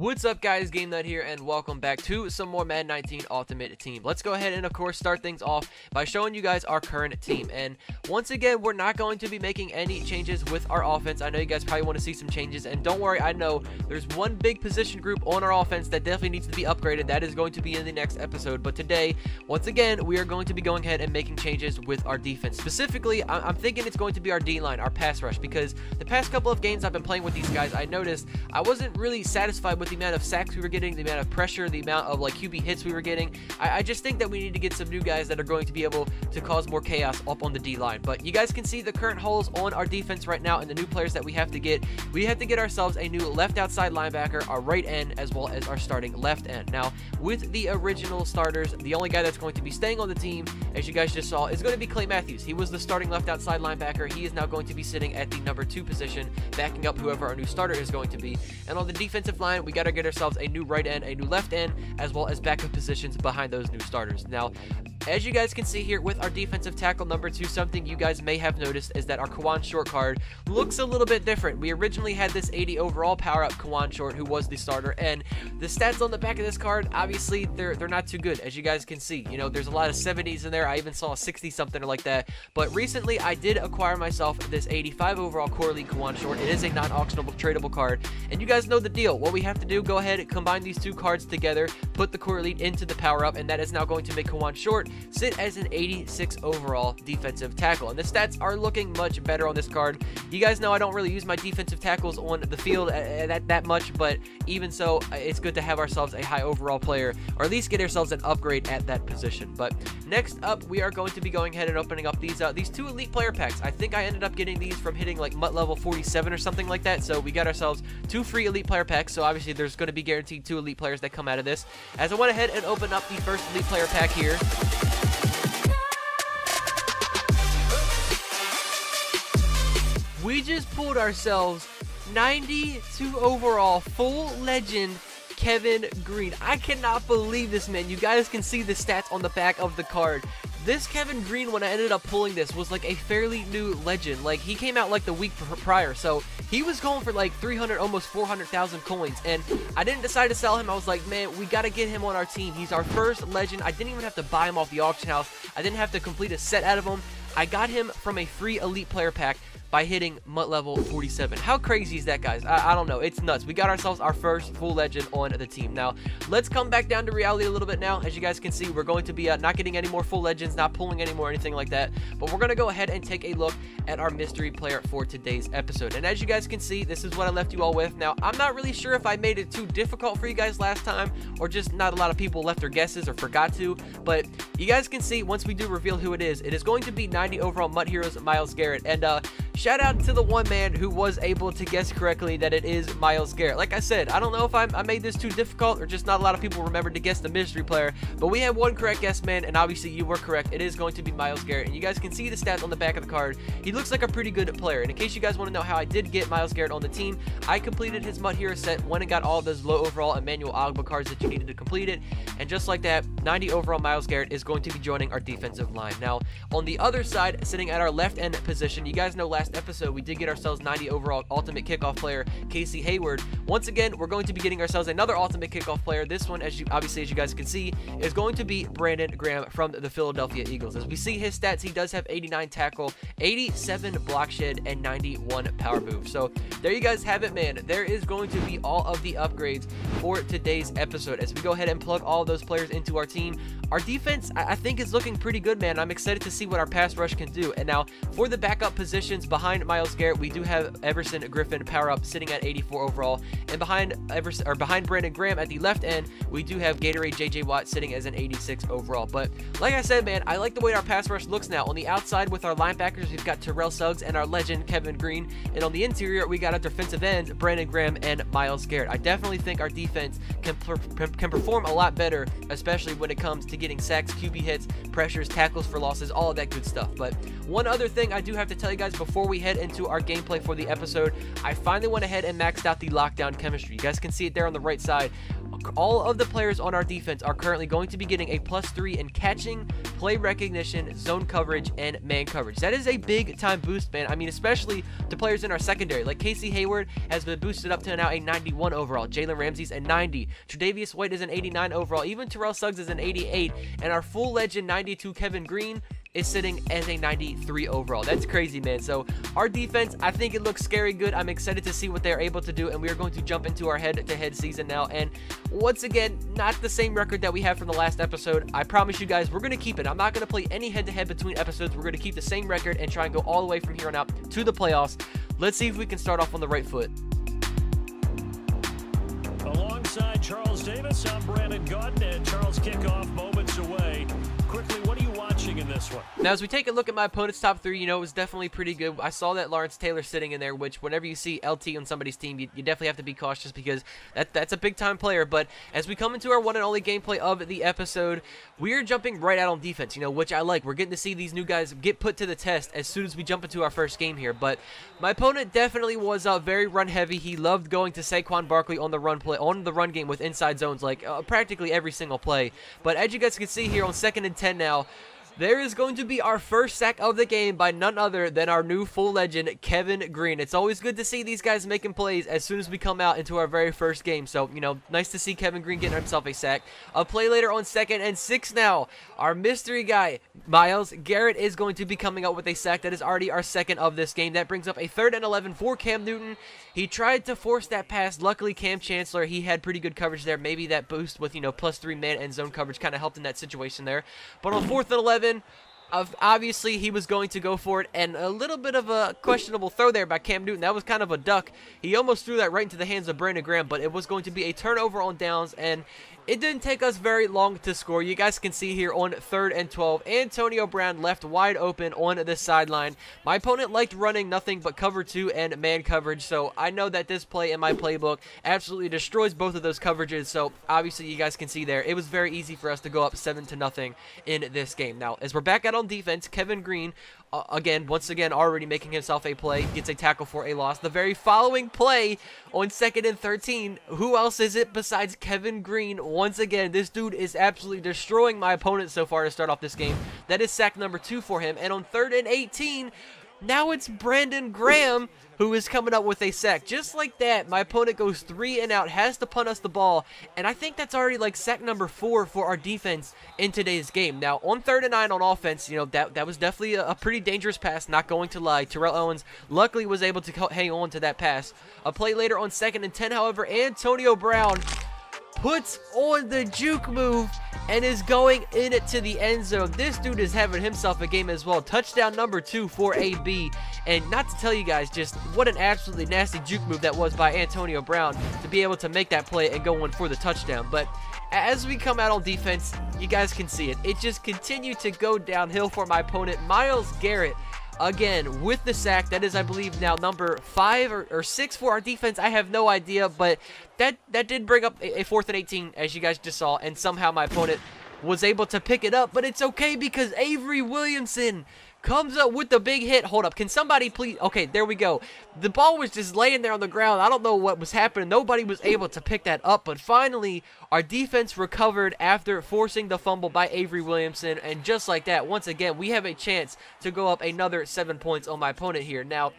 What's up guys, Game Nut here, and welcome back to some more Madden 19 Ultimate Team. Let's go ahead and of course start things off by showing you guys our current team. And once again, we're not going to be making any changes with our offense. I know you guys probably want to see some changes, and don't worry, I know there's one big position group on our offense that definitely needs to be upgraded. That is going to be in the next episode. But today, once again, we are going to be going ahead and making changes with our defense. Specifically, I'm thinking it's going to be our D-line, our pass rush, because the past couple of games I've been playing with these guys, I noticed I wasn't really satisfied with the amount of sacks we were getting, the amount of pressure, the amount of like QB hits we were getting. I just think that we need to get some new guys that are going to be able to cause more chaos up on the D-line. But you guys can see the current holes on our defense right now and the new players that we have to get. We have to get ourselves a new left outside linebacker, our right end, as well as our starting left end. Now, with the original starters, the only guy that's going to be staying on the team, as you guys just saw, is going to be Clay Matthews. He was the starting left outside linebacker. He is now going to be sitting at the number 2 position, backing up whoever our new starter is going to be. And on the defensive line, we got to get ourselves a new right end, a new left end, as well as backup positions behind those new starters. Now, as you guys can see here with our defensive tackle number 2, something you guys may have noticed is that our Kawan Short card looks a little bit different. We originally had this 80 overall power up Kawan Short, who was the starter, and the stats on the back of this card, obviously they're not too good, as you guys can see. You know, there's a lot of 70s in there. I even saw a 60 something like that. But recently I did acquire myself this 85 overall Core League Kawan Short. It is a non-auctionable tradable card, and you guys know the deal. What we have to do, go ahead and combine these two cards together, put the Core League into the power up, and that is now going to make Kawan Short sit as an 86 overall defensive tackle. And the stats are looking much better on this card. You guys know I don't really use my defensive tackles on the field that much, but even so, it's good to have ourselves a high overall player, or at least get ourselves an upgrade at that position. But next up, we are going to be going ahead and opening up these 2 elite player packs. I think I ended up getting these from hitting like MUT level 47 or something like that. So we got ourselves 2 free elite player packs. So obviously there's going to be guaranteed 2 elite players that come out of this. As I went ahead and open up the first elite player pack here, we just pulled ourselves 92 overall full legend Kevin Green. I cannot believe this, man. You guys can see the stats on the back of the card. This Kevin Green, when I ended up pulling this, was like a fairly new legend. Like, he came out like the week prior, so he was going for like 300, almost 400,000 coins, and I didn't decide to sell him. I was like, man, we got to get him on our team. He's our first legend. I didn't even have to buy him off the auction house. I didn't have to complete a set out of him. I got him from a free elite player pack by hitting MUT level 47. How crazy is that, guys? I don't know. It's nuts. We got ourselves our first full legend on the team. Now, let's come back down to reality a little bit now. As you guys can see, we're going to be not getting any more full legends, not pulling any more, anything like that. But we're going to go ahead and take a look at our mystery player for today's episode. And as you guys can see, this is what I left you all with. Now, I'm not really sure if I made it too difficult for you guys last time, or just not a lot of people left their guesses or forgot to. But you guys can see, once we do reveal who it is going to be 90 overall MUT Heroes Myles Garrett. And shout out to the one man who was able to guess correctly that it is Myles Garrett. Like I said, I don't know if I made this too difficult, or just not a lot of people remembered to guess the mystery player, but we had one correct guess, man, and obviously you were correct. It is going to be Myles Garrett, and you guys can see the stats on the back of the card. He looks like a pretty good player, and in case you guys want to know how I did get Myles Garrett on the team, I completed his MUT Hero set, went and got all of those low overall Emmanuel Ogba cards that you needed to complete it, and just like that, 90 overall Myles Garrett is going to be joining our defensive line. Now, on the other side, sitting at our left end position, you guys know last episode we did get ourselves 90 overall ultimate kickoff player Casey Hayward. Once again, we're going to be getting ourselves another ultimate kickoff player. This one, as you guys can see, is going to be Brandon Graham from the Philadelphia Eagles. As we see his stats, he does have 89 tackle, 87 block shed, and 91 power move. So there you guys have it, man. There is going to be all of the upgrades for today's episode. As we go ahead and plug all of those players into our team, our defense, I think, is looking pretty good, man. I'm excited to see what our pass rush can do. And now, for the backup positions behind Myles Garrett, we do have Everson Griffin power up sitting at 84 overall, and behind Brandon Graham at the left end, we do have Gatorade JJ Watt sitting as an 86 overall. But like I said, man, I like the way our pass rush looks now. On the outside with our linebackers, we've got Terrell Suggs and our legend Kevin Green, and on the interior we got our defensive ends Brandon Graham and Myles Garrett. I definitely think our defense can perform a lot better, especially when it comes to getting sacks, QB QB hits, pressures, tackles for losses, all of that good stuff. But one other thing I do have to tell you guys before we head into our gameplay for the episode, I finally went ahead and maxed out the lockdown chemistry. You guys can see it there on the right side. All of the players on our defense are currently going to be getting a +3 in catching, play recognition, zone coverage, and man coverage. That is a big time boost, man. I mean, especially to players in our secondary. Like Casey Hayward has been boosted up to now a 91 overall. Jalen Ramsey's a 90. Tre'Davious White is an 89 overall. Even Terrell Suggs is an 88. And our full legend 92 Kevin Green is sitting as a 93 overall. That's crazy, man. So our defense, I think it looks scary good. I'm excited to see what they're able to do, and we are going to jump into our head-to-head season now. And once again, not the same record that we had from the last episode. I promise you guys, we're going to keep it. I'm not going to play any head-to-head between episodes. We're going to keep the same record and try and go all the way from here on out to the playoffs. Let's see if we can start off on the right foot. Alongside Charles Davis, I'm Brandon Gautin, and Charles kickoff moments away. Quickly, what are you watching in this one? Now, as we take a look at my opponent's top three, you know, it was definitely pretty good. I saw that Lawrence Taylor sitting in there, which whenever you see LT on somebody's team, you definitely have to be cautious because that's a big-time player. But as we come into our one and only gameplay of the episode, we are jumping right out on defense, you know, which I like. We're getting to see these new guys get put to the test as soon as we jump into our first game here. But my opponent definitely was very run-heavy. He loved going to Saquon Barkley on the run game with inside zones, like practically every single play. But as you guys can see here on 2nd and 10 now, there is going to be our first sack of the game by none other than our new full legend, Kevin Green. It's always good to see these guys making plays as soon as we come out into our very first game. So, you know, nice to see Kevin Green getting himself a sack. A play later on 2nd and 6 now. Our mystery guy, Myles Garrett, is going to be coming out with a sack. That is already our second of this game. That brings up a 3rd and 11 for Cam Newton. He tried to force that pass. Luckily, Cam Chancellor, he had pretty good coverage there. Maybe that boost with, you know, +3 man and zone coverage kind of helped in that situation there. But on 4th and 11, obviously he was going to go for it, and a little bit of a questionable throw there by Cam Newton. That was kind of a duck. He almost threw that right into the hands of Brandon Graham, but it was going to be a turnover on downs, and it didn't take us very long to score. You guys can see here on 3rd and 12, Antonio Brown left wide open on the sideline. My opponent liked running nothing but cover 2 and man coverage, so I know that this play in my playbook absolutely destroys both of those coverages. So obviously you guys can see there, it was very easy for us to go up 7-0 in this game. Now, as we're back out on defense, Kevin Green, once again, already making himself a play, gets a tackle for a loss. The very following play on 2nd and 13, who else is it besides Kevin Green? Once again, this dude is absolutely destroying my opponent so far to start off this game. That is sack number 2 for him. And on 3rd and 18, now it's Brandon Graham who is coming up with a sack. Just like that, my opponent goes 3 and out, has to punt us the ball, and I think that's already like sack number 4 for our defense in today's game. Now, on 3rd and 9 on offense, you know, that was definitely a pretty dangerous pass, not going to lie. Terrell Owens luckily was able to hang on to that pass. A play later on 2nd and 10, however, Antonio Brown puts on the juke move and is going into the end zone. This dude is having himself a game as well. Touchdown number 2 for AB. And not to tell you guys just what an absolutely nasty juke move that was by Antonio Brown to be able to make that play and go in for the touchdown. But as we come out on defense, you guys can see it. It just continued to go downhill for my opponent. Myles Garrett, again, with the sack. That is, I believe, now number 5 or 6 for our defense. I have no idea, but that did bring up a 4th and 18, as you guys just saw, and somehow my opponent was able to pick it up. But it's okay because Avery Williamson comes up with the big hit. Hold up. Can somebody please? Okay, there we go. The ball was just laying there on the ground. I don't know what was happening. Nobody was able to pick that up. But finally, our defense recovered after forcing the fumble by Avery Williamson. And just like that, once again, we have a chance to go up another 7 points on my opponent here. Now,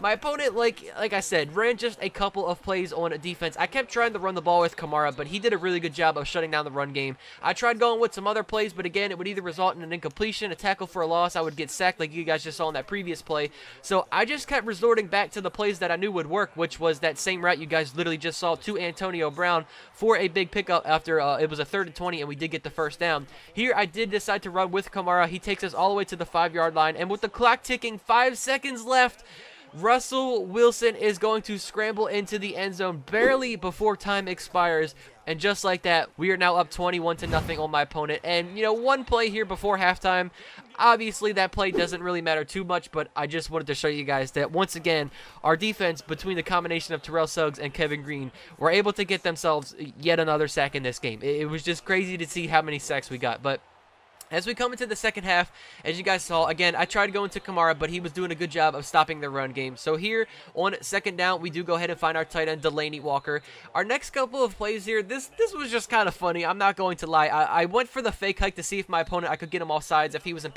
my opponent, like I said, ran just a couple of plays on defense. I kept trying to run the ball with Kamara, but he did a really good job of shutting down the run game. I tried going with some other plays, but again, it would either result in an incompletion, a tackle for a loss. I would get sacked like you guys just saw in that previous play. So I just kept resorting back to the plays that I knew would work, which was that same route you guys literally just saw to Antonio Brown for a big pickup after it was a 3rd and 20, and we did get the first down. Here, I did decide to run with Kamara. He takes us all the way to the 5-yard line, and with the clock ticking, 5 seconds left, Russell Wilson is going to scramble into the end zone barely before time expires. And just like that, we are now up 21-0 on my opponent. And, you know, one play here before halftime, obviously that play doesn't really matter too much, but I just wanted to show you guys that, once again, our defense, between the combination of Terrell Suggs and Kevin Green, were able to get themselves yet another sack in this game. It was just crazy to see how many sacks we got. But As we come into the second half, as you guys saw, again, I tried going to Kamara, but he was doing a good job of stopping the run game. So here on second down, we do go ahead and find our tight end, Delaney Walker. Our next couple of plays here, this was just kind of funny. I'm not going to lie. I went for the fake hike to see if my opponent, I could get him off sides if he was in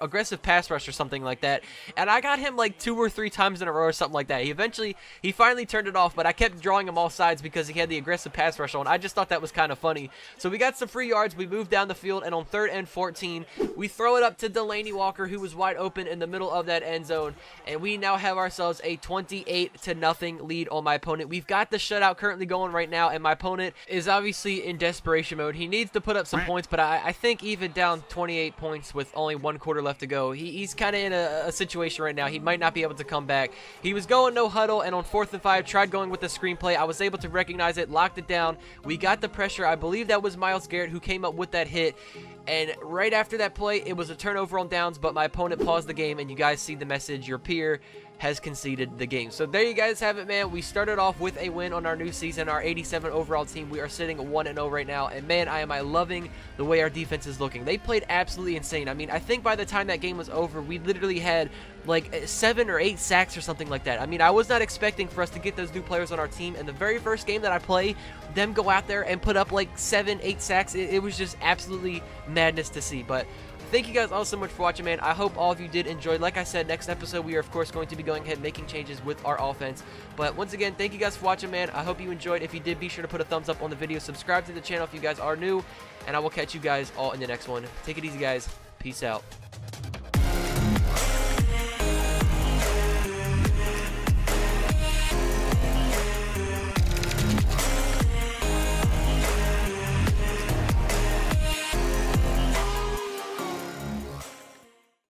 aggressive pass rush or something like that. And I got him like 2 or 3 times in a row or something like that. He finally turned it off, but I kept drawing him off sides because he had the aggressive pass rush on. I just thought that was kind of funny. So we got some free yards. We moved down the field, and on 3rd and 14, we throw it up to Delaney Walker, who was wide open in the middle of that end zone, and we now have ourselves a 28-0 lead on my opponent. We've got the shutout currently going right now, and my opponent is obviously in desperation mode. He needs to put up some points, but I think even down 28 points with only 1 quarter left to go, he's kind of in a situation right now. He might not be able to come back. He was going no huddle, and on 4th and 5, tried going with the screenplay. I was able to recognize it, locked it down. We got the pressure. I believe that was Myles Garrett who came up with that hit. And right after that play, it was a turnover on downs, but my opponent paused the game, and you guys see the message, your peer has conceded the game. So there you guys have it, man. We started off with a win on our new season, our 87 overall team. We are sitting 1-0 right now, and man, I loving the way our defense is looking. They played absolutely insane. I mean, I think by the time that game was over, we literally had like 7 or 8 sacks or something like that. I mean, I was not expecting for us to get those new players on our team, and the very first game that I play, them go out there and put up like 7, 8 sacks. It was just absolutely madness to see. But thank you guys all so much for watching, man. I hope all of you did enjoy. Like I said, next episode, we are, of course, going to be going ahead and making changes with our offense. But once again, thank you guys for watching, man. I hope you enjoyed. If you did, be sure to put a thumbs up on the video. Subscribe to the channel if you guys are new. And I will catch you guys all in the next one. Take it easy, guys. Peace out.